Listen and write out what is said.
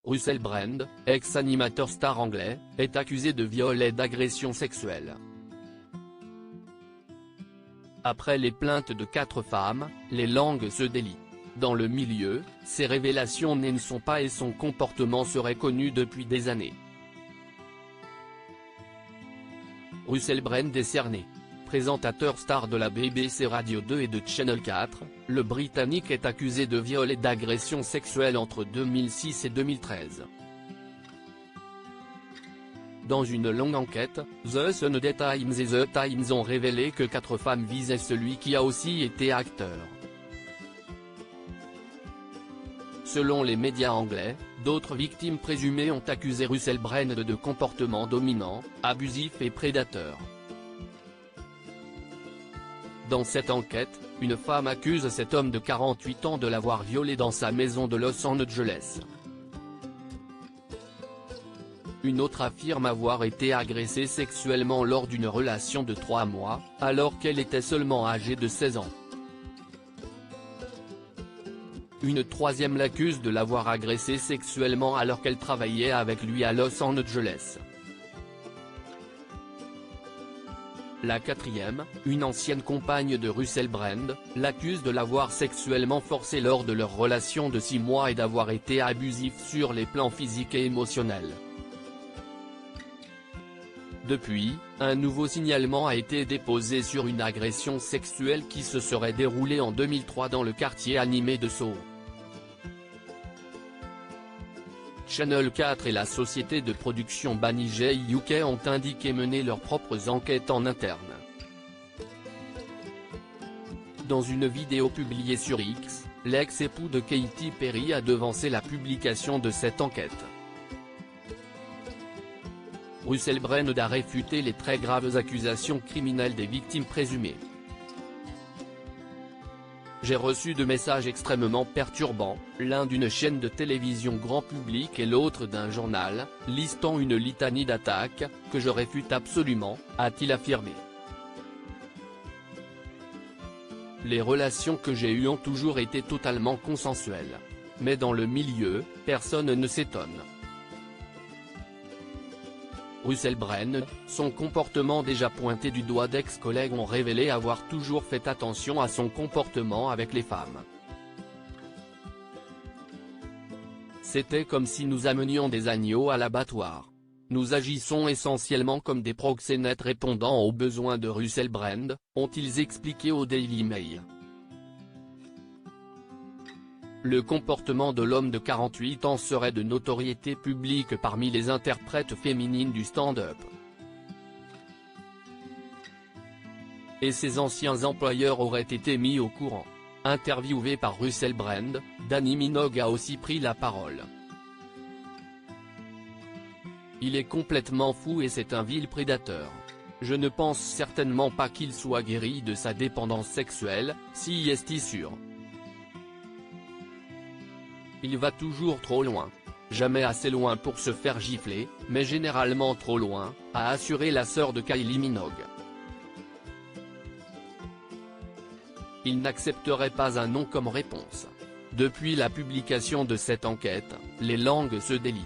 Russell Brand, ex-animateur star anglais, est accusé de viol et d'agression sexuelle. Après les plaintes de 4 femmes, les langues se délient. Dans le milieu, ces révélations ne sont pas et son comportement serait connu depuis des années. Russell Brand est cerné. Présentateur star de la BBC Radio 2 et de Channel 4, le Britannique est accusé de viol et d'agression sexuelle entre 2006 et 2013. Dans une longue enquête, The Sunday Times et The Times ont révélé que 4 femmes visaient celui qui a aussi été acteur. Selon les médias anglais, d'autres victimes présumées ont accusé Russell Brand de comportement dominant, abusif et prédateur. Dans cette enquête, une femme accuse cet homme de 48 ans de l'avoir violée dans sa maison de Los Angeles. Une autre affirme avoir été agressée sexuellement lors d'une relation de 3 mois, alors qu'elle était seulement âgée de 16 ans. Une troisième l'accuse de l'avoir agressée sexuellement alors qu'elle travaillait avec lui à Los Angeles. La quatrième, une ancienne compagne de Russell Brand, l'accuse de l'avoir sexuellement forcé lors de leur relation de 6 mois et d'avoir été abusif sur les plans physiques et émotionnels. Depuis, un nouveau signalement a été déposé sur une agression sexuelle qui se serait déroulée en 2003 dans le quartier animé de Soho. Channel 4 et la société de production Banijay UK ont indiqué mener leurs propres enquêtes en interne. Dans une vidéo publiée sur X, l'ex-époux de Katy Perry a devancé la publication de cette enquête. Russell Brand a réfuté les très graves accusations criminelles des victimes présumées. J'ai reçu 2 messages extrêmement perturbants, l'un d'une chaîne de télévision grand public et l'autre d'un journal, listant une litanie d'attaques, que je réfute absolument, a-t-il affirmé. Les relations que j'ai eues ont toujours été totalement consensuelles. Mais dans le milieu, personne ne s'étonne. Russell Brand, son comportement déjà pointé du doigt d'ex-collègues ont révélé avoir toujours fait attention à son comportement avec les femmes. C'était comme si nous amenions des agneaux à l'abattoir. Nous agissons essentiellement comme des proxénètes répondant aux besoins de Russell Brand, ont-ils expliqué au Daily Mail. Le comportement de l'homme de 48 ans serait de notoriété publique parmi les interprètes féminines du stand-up. Et ses anciens employeurs auraient été mis au courant. Interviewé par Russell Brand, Dannii Minogue a aussi pris la parole. Il est complètement fou et c'est un vil prédateur. Je ne pense certainement pas qu'il soit guéri de sa dépendance sexuelle, si est-il sûr. Il va toujours trop loin. Jamais assez loin pour se faire gifler, mais généralement trop loin, a assuré la sœur de Kylie Minogue. Il n'accepterait pas un non comme réponse. Depuis la publication de cette enquête, les langues se délient.